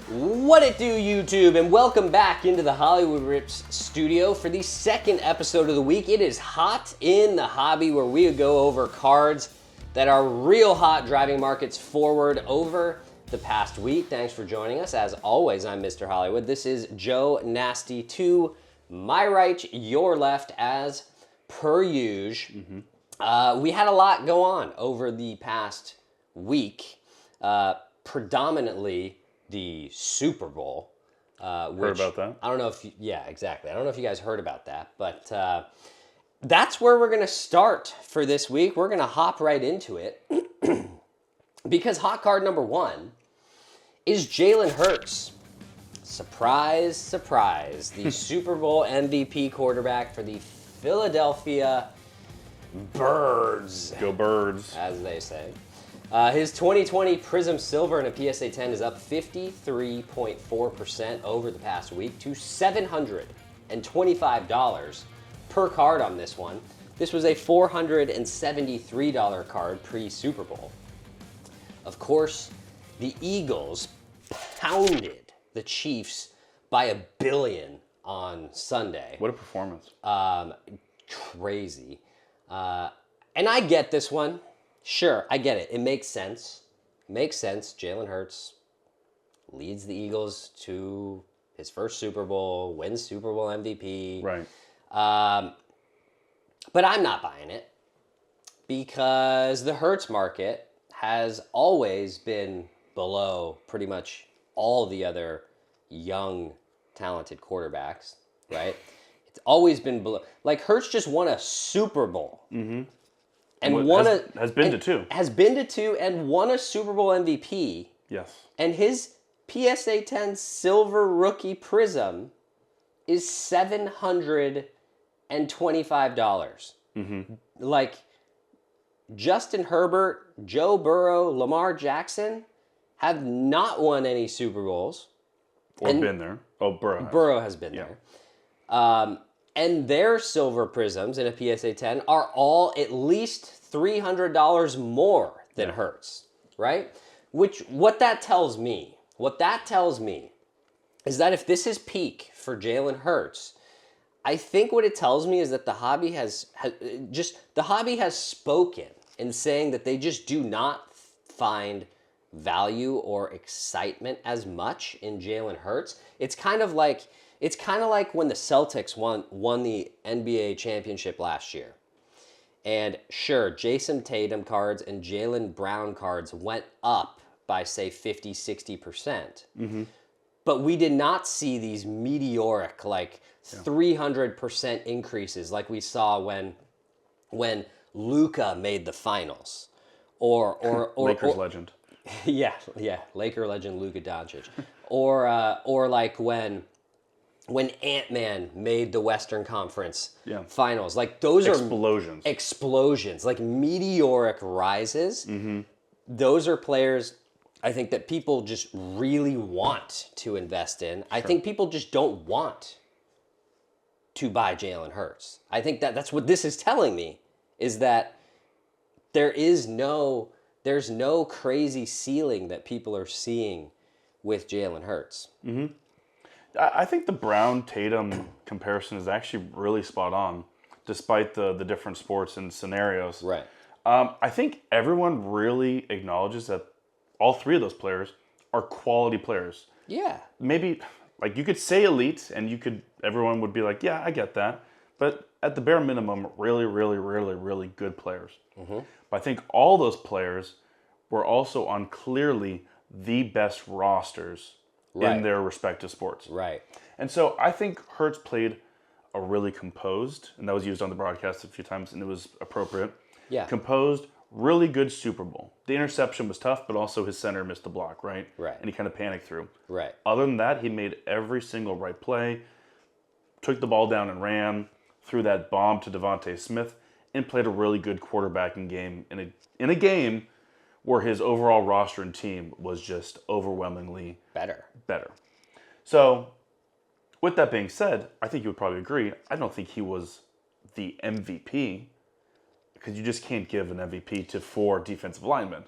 What it do, YouTube, and welcome back into the Hollywood Rips studio for the second episode of the week. It is Hot in the Hobby, where we go over cards that are real hot, driving markets forward over the past week. Thanks for joining us. As always, I'm Mr. Hollywood. This is Joe Nasty to my right, your left, as per usual. We had a lot go on over the past week, predominantly the Super Bowl. Heard about that? I don't know if exactly. I don't know if you guys heard about that, but that's where we're going to start for this week. We're going to hop right into it because hot card number one is Jalen Hurts. Surprise, surprise. The Super Bowl MVP quarterback for the Philadelphia Birds. Go Birds. As they say. His 2020 Prism Silver in a PSA 10 is up 53.4% over the past week to $725 per card on this one. This was a $473 card pre-Super Bowl. Of course, the Eagles pounded the Chiefs by $1 billion on Sunday. What a performance. Crazy. And I get this one. Sure, I get it. It makes sense. Jalen Hurts leads the Eagles to his first Super Bowl, wins Super Bowl MVP. Right. But I'm not buying it because the Hurts market has always been below pretty much all the other young, talented quarterbacks, right? It's always been below. Like, Hurts just won a Super Bowl. Mm-hmm. And has been to two. Has been to two and won a Super Bowl MVP. Yes. And his PSA 10 Silver Rookie Prism is $725. Mm-hmm. Like, Justin Herbert, Joe Burrow, Lamar Jackson have not won any Super Bowls. Or been there. Oh, Burrow has. Burrow has been there. And their silver prisms in a PSA 10 are all at least $300 more than Hurts, right? What that tells me is that if this is peak for Jalen Hurts, I think what it tells me is that the hobby has spoken in saying that they just do not find value or excitement as much in Jalen Hurts. It's kind of like when the Celtics won the NBA championship last year. And sure, Jason Tatum cards and Jaylen Brown cards went up by, say, 50, 60%. Mm-hmm. But we did not see these meteoric, 300% increases like we saw when Luka made the finals. Or Lakers legend. Yeah, Laker legend Luka Doncic. or like when Ant-Man made the Western Conference finals. Like, those are explosions, like meteoric rises. Mm-hmm. Those are players, I think, that people just really want to invest in. Sure. I think people just don't want to buy Jalen Hurts. I think that's what this is telling me, is that there's no crazy ceiling that people are seeing with Jalen Hurts. Mm-hmm. I think the Brown-Tatum comparison is actually really spot on, despite the different sports and scenarios. Right. I think everyone really acknowledges that all three of those players are quality players. Yeah. Maybe, you could say elite, and everyone would be like, yeah, I get that. But at the bare minimum, really, really, really, really good players. Mm-hmm. But I think all those players were also on clearly the best rosters in their respective sports. Right. And so I think Hurts played a really composed, and that was used on the broadcast a few times, and it was appropriate. Yeah. Composed, really good Super Bowl. The interception was tough, but also his center missed the block, right? Right. And he kind of panicked through. Right. Other than that, he made every single right play, took the ball down and ran, threw that bomb to Devontae Smith, and played a really good quarterbacking game in a game where his overall roster and team was just overwhelmingly better. So, with that being said, I think you would probably agree, I don't think he was the MVP, because you just can't give an MVP to 4 defensive linemen.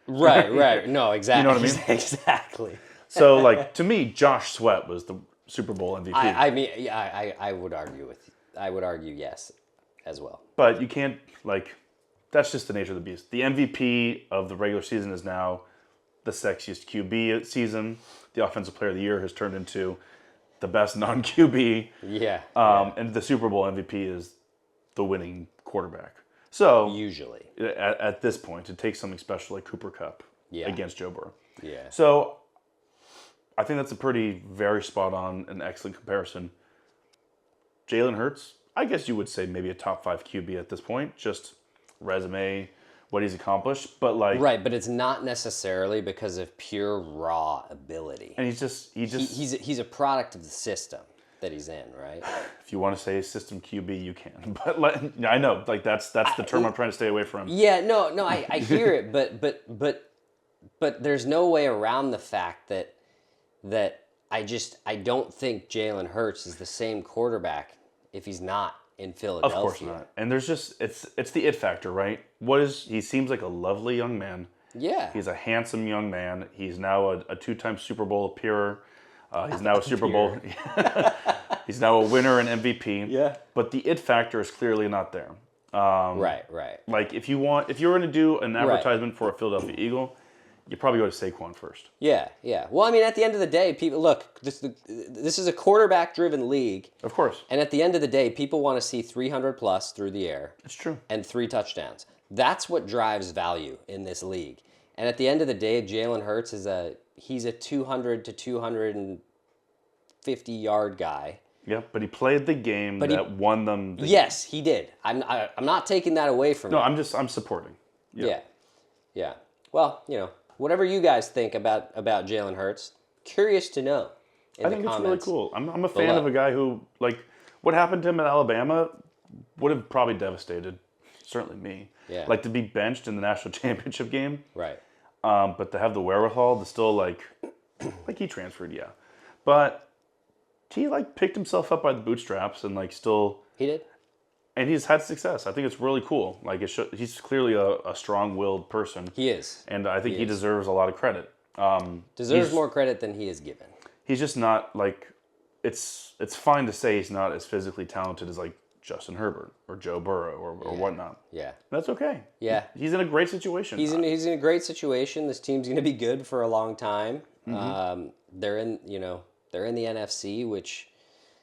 Right. No, exactly. You know what I mean? Exactly. So, like, to me, Josh Sweat was the Super Bowl MVP. I mean, yeah, I would argue yes, as well. But you can't, like, that's just the nature of the beast. The MVP of the regular season is now the sexiest QB season. The Offensive Player of the Year has turned into the best non-QB. Yeah. And the Super Bowl MVP is the winning quarterback. So, Usually. at this point, it takes something special like Cooper Kupp Yeah. against Joe Burrow. Yeah. So, I think that's a very spot on and excellent comparison. Jalen Hurts, I guess you would say maybe a top 5 QB at this point, just resume, what he's accomplished, but like Right, but it's not necessarily because of pure raw ability. and he's He's a product of the system that he's in, right? if you want to say system QB, you can. But like, I know, like that's the term I'm trying to stay away from. Yeah, no, I hear it, but there's no way around the fact that I don't think Jalen Hurts is the same quarterback if he's not in Philadelphia. Of course not. And there's just it's the it factor, right? He seems like a lovely young man. Yeah. He's a handsome young man. He's now a 2-time Super Bowl appearer. He's now a Super Bowl. He's now a winner and MVP. Yeah. But the it factor is clearly not there. Right. Like if you were going to do an advertisement for a Philadelphia Eagle, you probably go to Saquon first. Yeah. Well, I mean, at the end of the day, people look. This is a quarterback-driven league, Of course, and at the end of the day, people want to see 300 plus through the air it's true. and 3 touchdowns. That's what drives value in this league. And at the end of the day, Jalen Hurts he's a 200 to 250 yard guy. Yeah, but he played the game that won them. Yes, he did. I'm not taking that away from No, him. I'm supporting. Yeah. Well, whatever you guys think about Jalen Hurts, curious to know in I the think it's really comments. cool. I'm a fan below. of a guy who, like, what happened to him at Alabama would have probably devastated, certainly me. Yeah. Like, to be benched in the national championship game, Right. but to have the wherewithal to still, like he transferred, yeah. But he, like, picked himself up by the bootstraps and, like, still, He did? and he's had success. I think it's really cool. Like, he's clearly a strong-willed person. He is. And I think he deserves a lot of credit. Deserves more credit than he is given. He's just not like it's fine to say he's not as physically talented as like Justin Herbert or Joe Burrow or whatnot. Yeah. That's okay. Yeah. He's in a great situation. He's in a great situation. This team's going to be good for a long time. Mm-hmm. They're in the NFC, which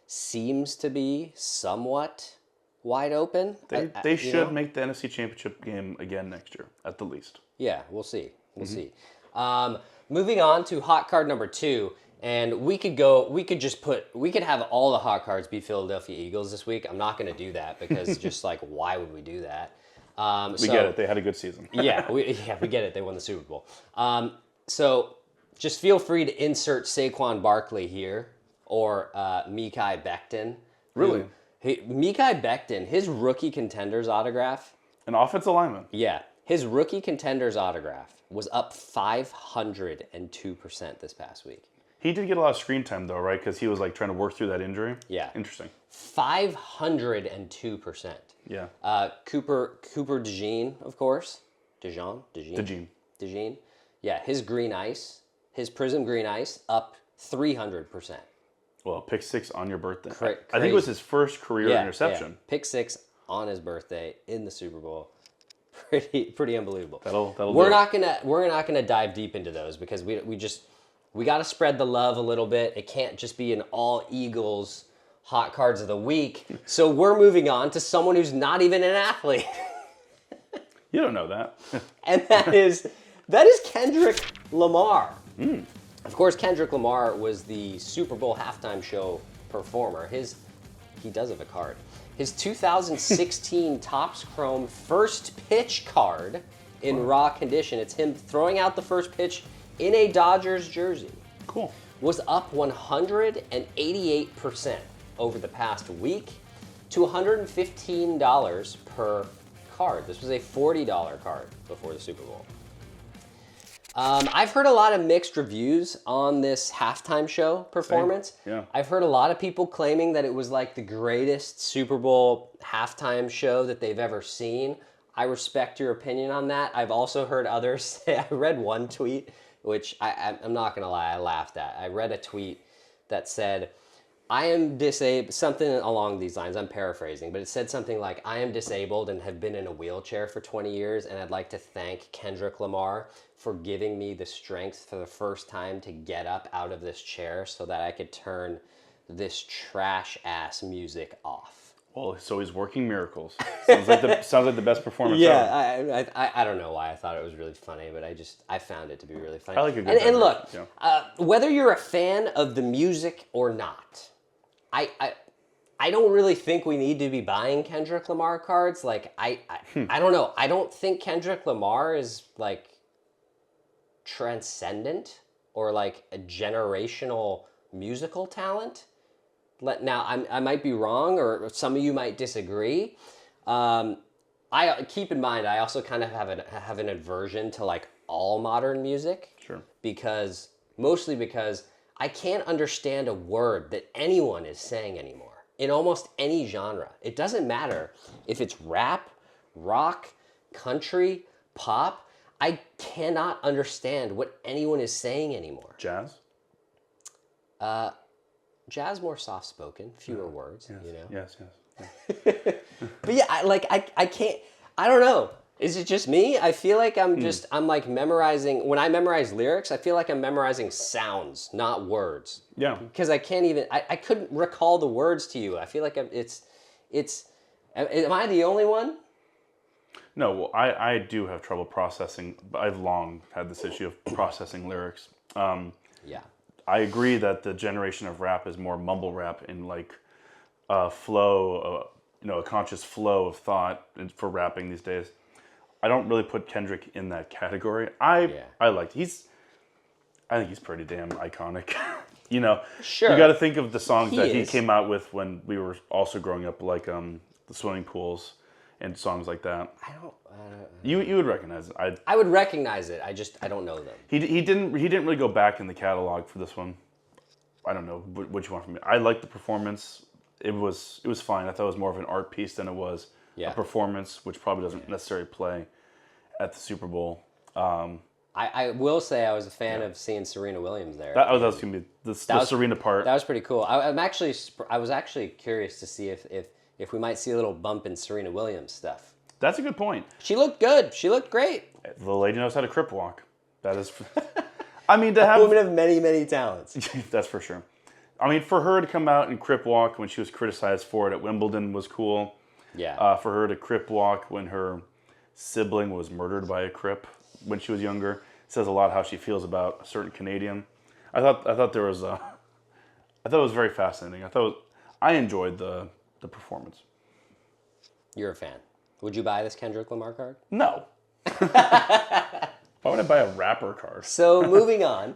seems to be somewhat wide open. They should make the NFC Championship game again next year, at the least. Yeah, we'll see. We'll Mm-hmm. see. Moving on to hot card number 2, and we could have all the hot cards be Philadelphia Eagles this week. I'm not going to do that because just like, why would we do that? We get it. They had a good season. we get it. They won the Super Bowl. So just feel free to insert Saquon Barkley here or Mekhi Becton. Really? Mekhi Becton, his rookie contenders autograph. An offensive lineman. Yeah, his rookie contenders autograph was up 502% this past week. He did get a lot of screen time though, right? Because he was like trying to work through that injury. Yeah. Interesting. 502%. Yeah. Cooper DeJean, of course. DeJean. Yeah, his green ice, his Prism green ice, up 300%. Well, pick 6 on your birthday. Crazy. I think it was his first career interception. Yeah. Pick 6 on his birthday in the Super Bowl. Pretty unbelievable. That'll we're do not gonna dive deep into those because we got to spread the love a little bit. It can't just be an all Eagles hot cards of the week. So we're moving on to someone who's not even an athlete. You don't know that. And that is Kendrick Lamar. Of course, Kendrick Lamar was the Super Bowl halftime show performer. He does have a card. His 2016 Topps Chrome first pitch card in raw condition. It's him throwing out the first pitch in a Dodgers jersey. Cool. Was up 188% over the past week to $115 per card. This was a $40 card before the Super Bowl. I've heard a lot of mixed reviews on this halftime show performance. Same. Yeah. I've heard a lot of people claiming that it was like the greatest Super Bowl halftime show that they've ever seen. I respect your opinion on that. I've also heard others say, I read one tweet which I'm not gonna lie, I laughed at. I read a tweet that said, I am disabled, something along these lines. I'm paraphrasing, but it said something like, I am disabled and have been in a wheelchair for 20 years, and I'd like to thank Kendrick Lamar for giving me the strength for the first time to get up out of this chair so that I could turn this trash ass music off. Well, so he's working miracles. Sounds like the best performance ever. Yeah, I don't know why I thought it was really funny, but I found it to be really funny. I like a good and look, diversion, yeah. Whether you're a fan of the music or not, I don't really think we need to be buying Kendrick Lamar cards. Like I don't know. I don't think Kendrick Lamar is like transcendent or like a generational musical talent. Now, I might be wrong, or some of you might disagree. I keep in mind, I also kind of have an aversion to like all modern music. Sure. Mostly because I can't understand a word that anyone is saying anymore in almost any genre. It doesn't matter if it's rap, rock, country, pop. I cannot understand what anyone is saying anymore. Jazz? Jazz more soft-spoken, fewer words, you know? Yes. But yeah, I can't, I don't know. Is it just me? I feel like I'm like memorizing, when I memorize lyrics, I feel like I'm memorizing sounds, not words. Yeah. Because I can't even, I couldn't recall the words to you. I feel like am I the only one? No, well, I do have trouble processing. I've long had this issue of processing lyrics. Yeah. I agree that the generation of rap is more mumble rap and like a flow, a conscious flow of thought for rapping these days. I don't really put Kendrick in that category. I think he's pretty damn iconic. Sure. You got to think of the songs that he is. came out with when we were also growing up, like the Swimming Pools and songs like that. You would recognize it. I would recognize it. I don't know them. He didn't really go back in the catalog for this one. I don't know what you want from me. I liked the performance. It was fine. I thought it was more of an art piece than it was a performance, which probably doesn't necessarily play at the Super Bowl. I will say I was a fan of seeing Serena Williams there. That was going to be the Serena part. That was pretty cool. I was actually curious to see if we might see a little bump in Serena Williams stuff. That's a good point. She looked good. She looked great. The lady knows how to crip walk. That is, I mean, to have a woman of many, many talents. That's for sure. I mean, for her to come out and crip walk when she was criticized for it at Wimbledon was cool. Yeah. For her to crip walk when her sibling was murdered by a crip when she was younger says a lot how she feels about a certain Canadian. I thought it was very fascinating. I enjoyed the performance. You're a fan. Would you buy this Kendrick Lamar card? No. Why would I buy a rapper card? So moving on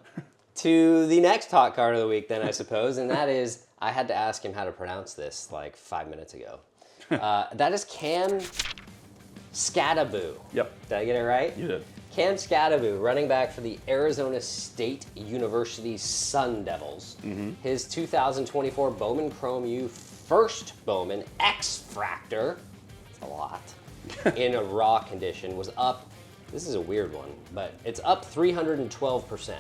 to the next hot card of the week, then I suppose, and that is, I had to ask him how to pronounce this like 5 minutes ago. That is Cam Skattebo. Yep. Did I get it right? You did. Cam Skattebo, running back for the Arizona State University Sun Devils. Mm-hmm. His 2024 Bowman Chrome U first Bowman X-Fractor, that's a lot, in a raw condition was up, this is a weird one, but it's up 312%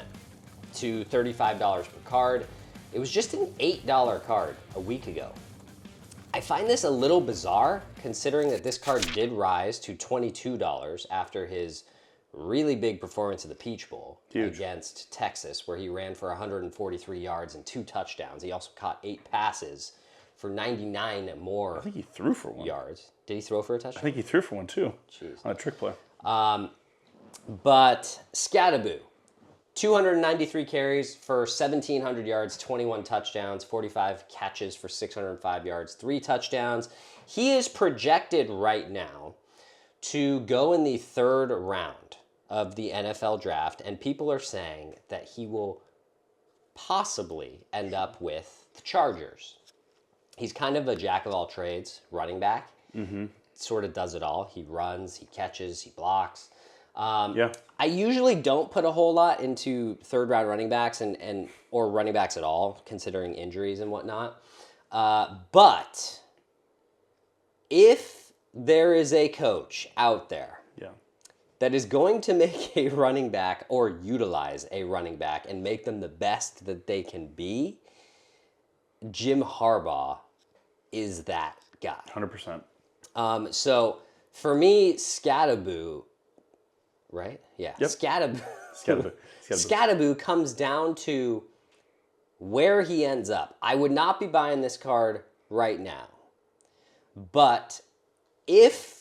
to $35 per card. It was just an $8 card a week ago. I find this a little bizarre considering that this card did rise to $22 after his really big performance at the Peach Bowl against Texas, where he ran for 143 yards and 2 touchdowns. He also caught 8 passes for 99 more I think he threw for one. yards. Did he throw for a touchdown? I think he threw for one too. Jeez. On a trick play. But Skattebo, 293 carries for 1,700 yards, 21 touchdowns, 45 catches for 605 yards, 3 touchdowns. He is projected right now to go in the 3rd round of the NFL draft, and people are saying that he will possibly end up with the Chargers. He's kind of a jack of all trades running back. Mm-hmm. Sort of does it all. He runs, he catches, he blocks. I usually don't put a whole lot into 3rd round running backs or running backs at all, considering injuries and whatnot. But if there is a coach out there that is going to make a running back or utilize a running back and make them the best that they can be, Jim Harbaugh is that guy. 100%. So for me, Scatterboo, right? Yeah. Yep. Scatterboo. Scatterboo comes down to where he ends up. I would not be buying this card right now. But if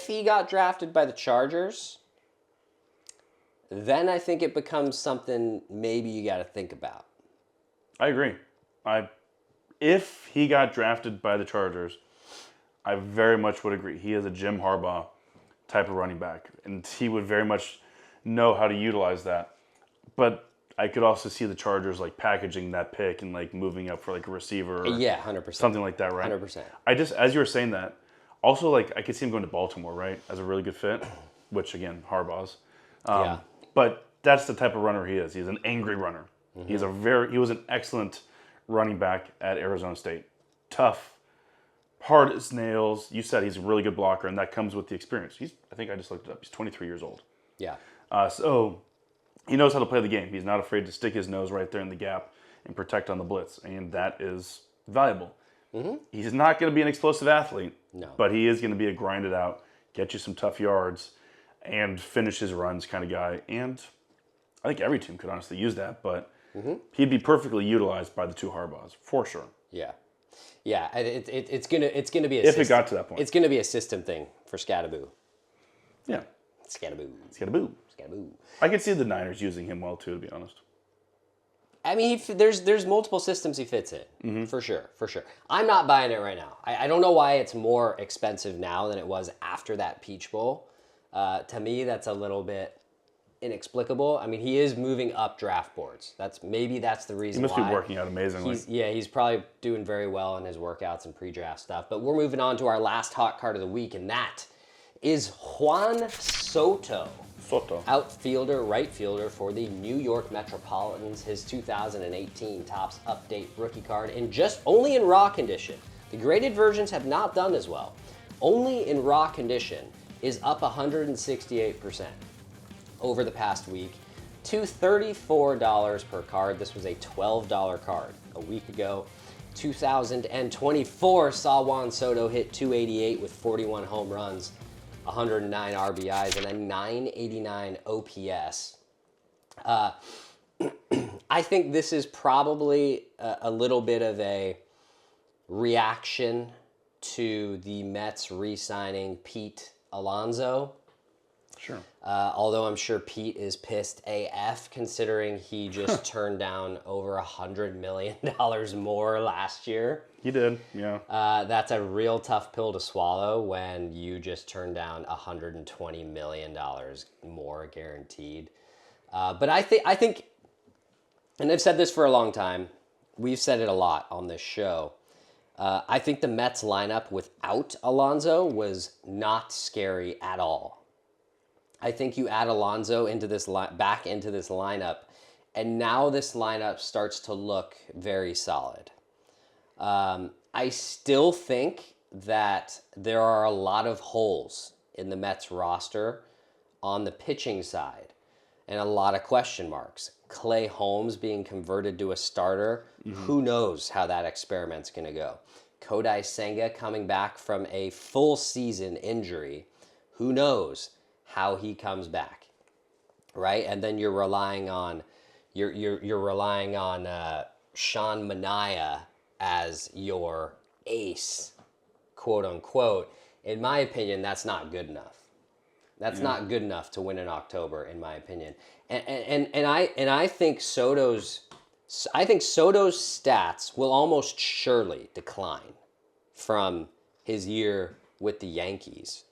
he got drafted by the Chargers, then I think it becomes something maybe you got to think about. I agree. If he got drafted by the Chargers, I very much would agree. He is a Jim Harbaugh type of running back, and he would very much know how to utilize that. But I could also see the Chargers like packaging that pick and like moving up for like a receiver, or 100%, something like that, right? 100%. I just, as you were saying that, also like I could see him going to Baltimore, right, as a really good fit, which again Harbaugh's. Yeah. But that's the type of runner he is. He's an angry runner. Mm-hmm. He was an excellent running back at Arizona State. Tough, hard as nails. You said he's a really good blocker, and that comes with the experience. I think I just looked it up. He's 23 years old. Yeah. So he knows how to play the game. He's not afraid to stick his nose right there in the gap and protect on the blitz, and that is valuable. Mm-hmm. He's not going to be an explosive athlete, but he is going to be a grinded out, get you some tough yards, and finish his runs kind of guy. And I think every team could honestly use that, but he'd be perfectly utilized by the two Harbaughs for sure. Yeah. Yeah, it's gonna be a if system. it got to that point. It's gonna be a system thing for Scatterboo. Yeah. Scatterboo. I could see the Niners using him well too, to be honest. I mean, there's multiple systems he fits in, for sure. I'm not buying it right now. I don't know why it's more expensive now than it was after that Peach Bowl. To me, that's a little bit inexplicable. I mean, he is moving up draft boards. That's the reason He must why. be working out amazingly. He's probably doing very well in his workouts and pre-draft stuff. But we're moving on to our last hot card of the week, and that is Juan Soto. Outfielder, right fielder for the New York Metropolitans. His 2018 Topps Update rookie card, only in raw condition. The graded versions have not done as well. Only in raw condition is up 168% over the past week to $34 per card. This was a $12 card a week ago. 2024 saw Juan Soto hit 288 with 41 home runs, 109 RBIs, and a 989 OPS. I think this is probably a little bit of a reaction to the Mets re-signing Pete Alonso. Sure. Although I'm sure Pete is pissed AF considering he just turned down over $100 million more last year. He did, yeah. That's a real tough pill to swallow when you just turned down $120 million more guaranteed. But I think, and I've said this for a long time, we've said it a lot on this show, I think the Mets lineup without Alonso was not scary at all. I think you add Alonso back into this lineup, and now this lineup starts to look very solid. I still think that there are a lot of holes in the Mets roster on the pitching side, and a lot of question marks. Clay Holmes being converted to a starter, who knows how that experiment's going to go. Kodai Senga coming back from a full season injury, who knows how he comes back, right? And then you're relying on Sean Manaea as your ace, quote unquote. In my opinion, that's not good enough. That's not good enough to win in October, in my opinion. And I think Soto's stats will almost surely decline from his year with the Yankees.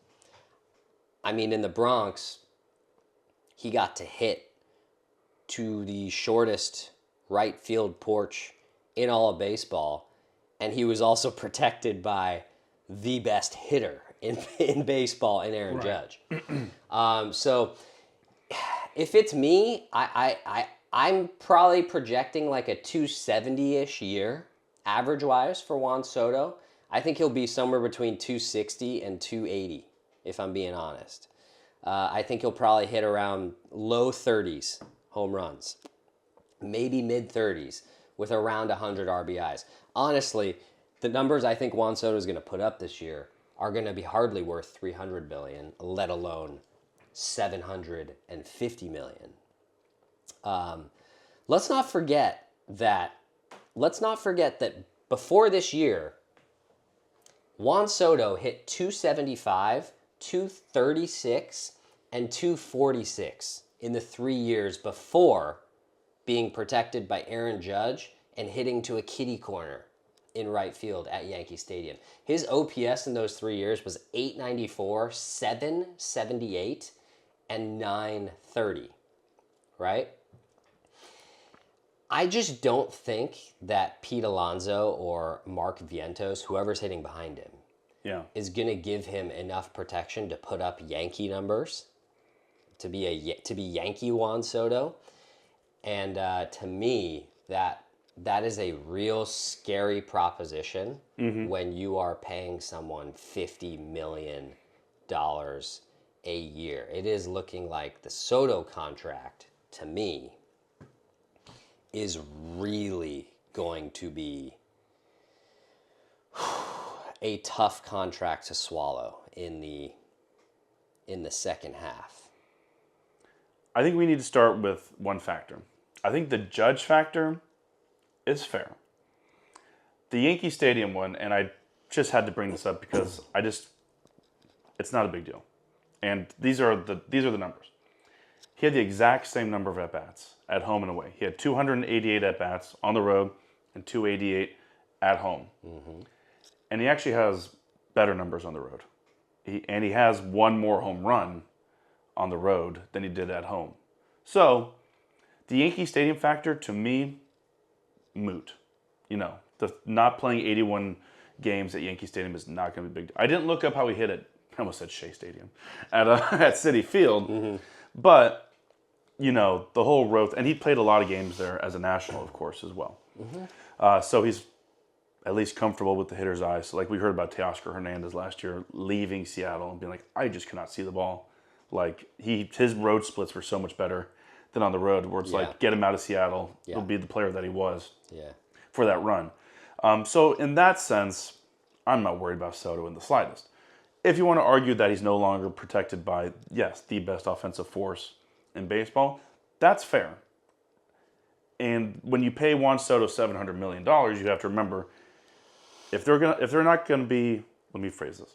I mean, in the Bronx, he got to hit to the shortest right field porch in all of baseball, and he was also protected by the best hitter in baseball in Aaron Judge. So if it's me, I'm probably projecting like a 270-ish year, average-wise, for Juan Soto. I think he'll be somewhere between 260 and 280. If I'm being honest. I think he'll probably hit around low 30s home runs, maybe mid 30s with around 100 RBIs. Honestly, the numbers I think Juan Soto is going to put up this year are going to be hardly worth 300 million, let alone 750 million. Let's not forget that. Let's not forget that before this year, Juan Soto hit 275, 236, and 246 in the 3 years before being protected by Aaron Judge and hitting to a kitty corner in right field at Yankee Stadium. His OPS in those 3 years was 894, 778, and 930, right? I just don't think that Pete Alonso or Mark Vientos, whoever's hitting behind him, Yeah. is going to give him enough protection to put up Yankee numbers, to be Yankee Juan Soto. And to me, that is a real scary proposition when you are paying someone $50 million a year. It is looking like the Soto contract, to me, is really going to be a tough contract to swallow in the second half. I think we need to start with one factor. I think the Judge factor is fair. The Yankee Stadium one, and I just had to bring this up because it's not a big deal. And these are the numbers. He had the exact same number of at-bats at home and away. He had 288 at-bats on the road and 288 at home. Mm-hmm. And he actually has better numbers on the road. He has one more home run on the road than he did at home. So, the Yankee Stadium factor, to me, moot. The not playing 81 games at Yankee Stadium is not going to be big. I didn't look up how he hit it. I almost said Shea Stadium at Citi Field. But, the whole road, and he played a lot of games there as a national, of course, as well. So he's at least comfortable with the hitter's eye. So like we heard about Teoscar Hernandez last year leaving Seattle and being like, I just cannot see the ball. Like his road splits were so much better than on the road, where it's like, get him out of Seattle. He'll be the player that he was for that run. So in that sense, I'm not worried about Soto in the slightest. If you want to argue that he's no longer protected by, the best offensive force in baseball, that's fair. And when you pay Juan Soto $700 million, you have to remember, if they're not going to be, let me phrase this.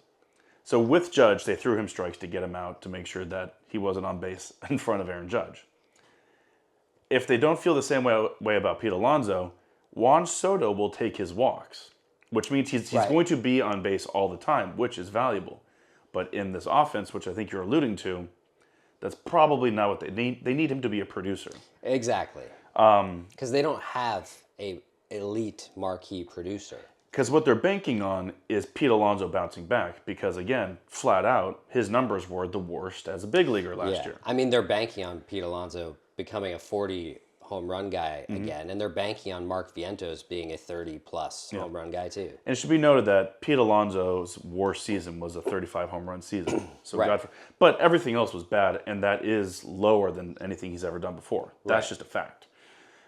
So with Judge, they threw him strikes to get him out to make sure that he wasn't on base in front of Aaron Judge. If they don't feel the same way about Pete Alonso, Juan Soto will take his walks, which means he's going to be on base all the time, which is valuable. But in this offense, which I think you're alluding to, that's probably not what they need. They need him to be a producer. Exactly. Because they don't have a elite marquee producer. Because what they're banking on is Pete Alonso bouncing back. Because again, flat out, his numbers were the worst as a big leaguer last year. I mean, they're banking on Pete Alonso becoming a 40 home run guy again, and they're banking on Mark Vientos being a 30-plus home run guy too. And it should be noted that Pete Alonso's worst season was a 35 home run season. So but everything else was bad, and that is lower than anything he's ever done before. That's just a fact.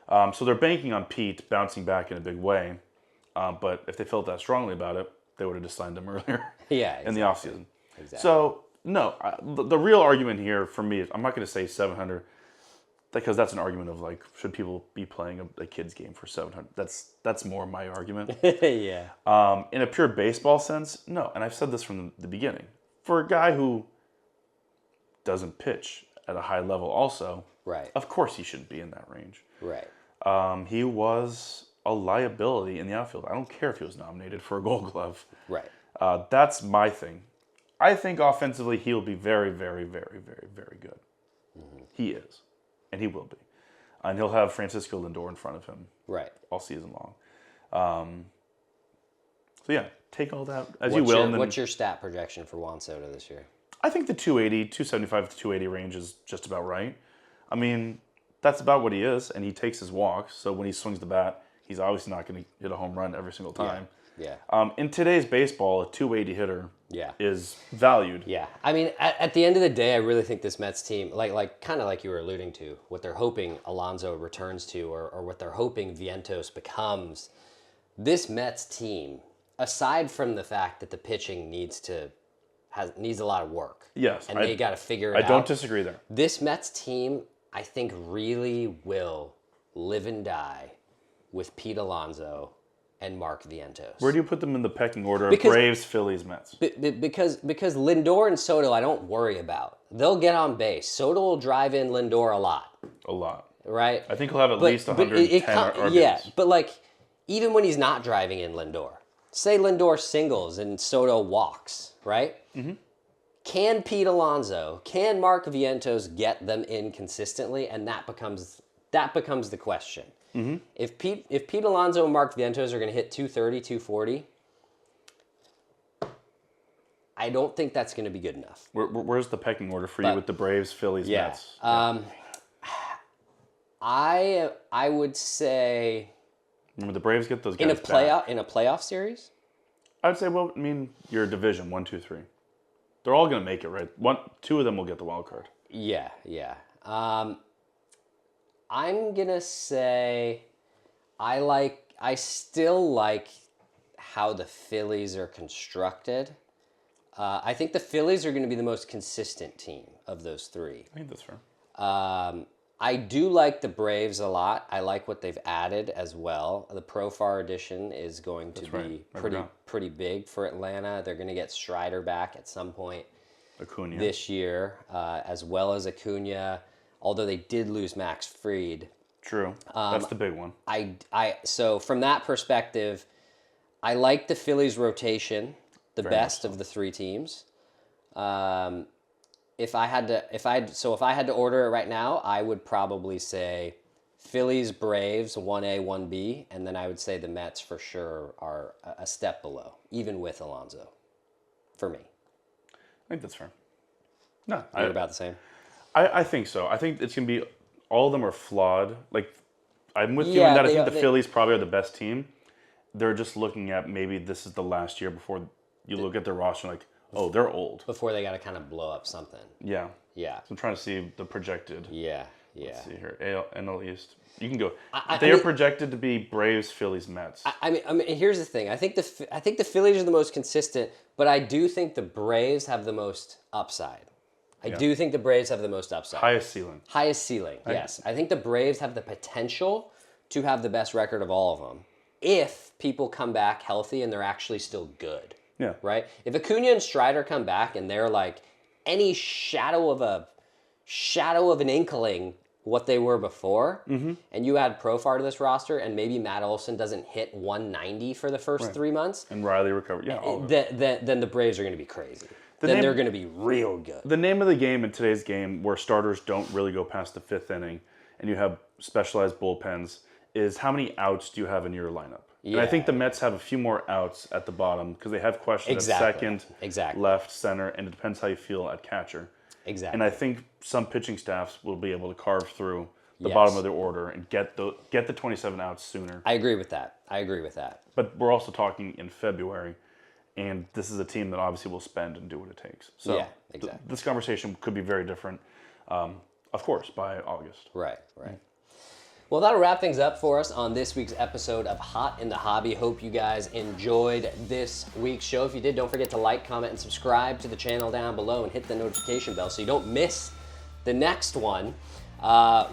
So they're banking on Pete bouncing back in a big way. But if they felt that strongly about it, they would have just signed him earlier in the offseason. Exactly. So, no, the real argument here for me is, I'm not going to say 700, because that's an argument of like, should people be playing a kid's game for 700? That's more my argument. In a pure baseball sense, no. And I've said this from the beginning. For a guy who doesn't pitch at a high level also, of course he shouldn't be in that range. He was a liability in the outfield. I don't care if he was nominated for a Gold Glove. That's my thing. I think offensively he'll be very, very, very, very, very good. He is. And he will be. And he'll have Francisco Lindor in front of him all season long. So take all that as you will. What's your stat projection for Juan Soto this year? I think the 275 to 280 range is just about right. I mean, that's about what he is, and he takes his walks. So when he swings the bat, he's obviously not going to hit a home run every single time. Yeah. In today's baseball, a 280 hitter Yeah. is valued. Yeah, I mean, at the end of the day, I really think this Mets team, like kind of like you were alluding to, what they're hoping Alonso returns to, or what they're hoping Vientos becomes. This Mets team, aside from the fact that the pitching needs a lot of work, Yes, and they got to figure it out. I don't disagree there. This Mets team, I think, really will live and die with Pete Alonso and Mark Vientos. Where do you put them in the pecking order of Because- Braves, Phillies, Mets? Because Lindor and Soto, I don't worry about. They'll get on base. Soto will drive in Lindor a lot, A lot. right? I think he'll have at least 110 RBIs. Yeah, but like even when he's not driving in Lindor, say Lindor singles and Soto walks, right? Mm-hmm. Can Pete Alonso, can Mark Vientos get them in consistently? And that becomes the question. Mm-hmm. If Pete Alonso and Mark Vientos are going to hit 230, 240, I don't think that's going to be good enough. Where's the pecking order for you with the Braves, Phillies, Mets? I would say Remember, the Braves get those guys in a back. playoff series. I'd say, well, I mean, your division, 1, 2, 3. They're all going to make it, right? 2 of them will get the wild card. Yeah. I'm gonna say I still like how the Phillies are constructed. I think the Phillies are going to be the most consistent team of those three. I think that's fair. I do like the Braves a lot. I like what they've added as well. The Profar edition is going to be pretty big for Atlanta. They're going to get Strider back at some point Acuna. this year, as well as Acuna. Although they did lose Max Fried. True. That's the big one. So from that perspective, I like the Phillies rotation, the Very best of the three teams. If I had to order it right now, I would probably say Phillies, Braves, 1A, 1B, and then I would say the Mets for sure are a step below, even with Alonso, for me. I think that's fair. No, You're about the same? I think so. I think it's going to be, all of them are flawed. Like, I'm with you in that. I think the Phillies probably are the best team. They're just looking at maybe this is the last year before you look at their roster like, oh, they're old. Before they got to kind of blow up something. Yeah. Yeah. So I'm trying to see the projected. Yeah. Let's see here. NL East. You can go. I They are mean, projected to be Braves, Phillies, Mets. I mean, here's the thing. I think the Phillies are the most consistent, but I do think the Braves have the most upside. I do think the Braves have the most upside. Highest ceiling. Highest ceiling, yes. I think the Braves have the potential to have the best record of all of them if people come back healthy and they're actually still good. Yeah. Right? If Acuna and Strider come back and they're like any shadow of an inkling what they were before, and you add Profar to this roster, and maybe Matt Olson doesn't hit 190 for the first 3 months, And Riley recovered. Yeah. All of it. then the Braves are going to be crazy. Then they're going to be real good. The name of the game in today's game, where starters don't really go past the 5th inning, and you have specialized bullpens, is how many outs do you have in your lineup? And I think the Mets have a few more outs at the bottom because they have questions at second, left, center, and it depends how you feel at catcher. Exactly. And I think some pitching staffs will be able to carve through the bottom of their order and get the 27 outs sooner. I agree with that. But we're also talking in February, and this is a team that obviously will spend and do what it takes. So Yeah, exactly. this conversation could be very different, of course, by August. Right. Well, that'll wrap things up for us on this week's episode of Hot in the Hobby. Hope you guys enjoyed this week's show. If you did, don't forget to like, comment, and subscribe to the channel down below and hit the notification bell so you don't miss the next one.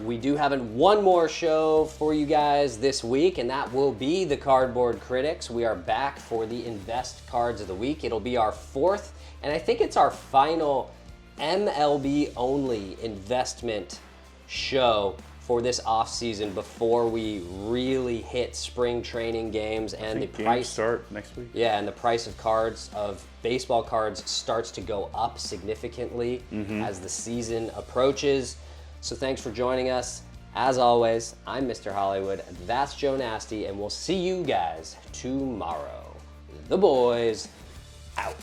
We do have one more show for you guys this week, and that will be the Cardboard Critics. We are back for the Invest Cards of the Week. It'll be our 4th, and I think it's our final MLB-only investment show for this off season before we really hit spring training games and the price start next week. Yeah, and the price of baseball cards starts to go up significantly as the season approaches. So thanks for joining us. As always, I'm Mr. Hollywood, that's Joe Nasty, and we'll see you guys tomorrow. The boys out.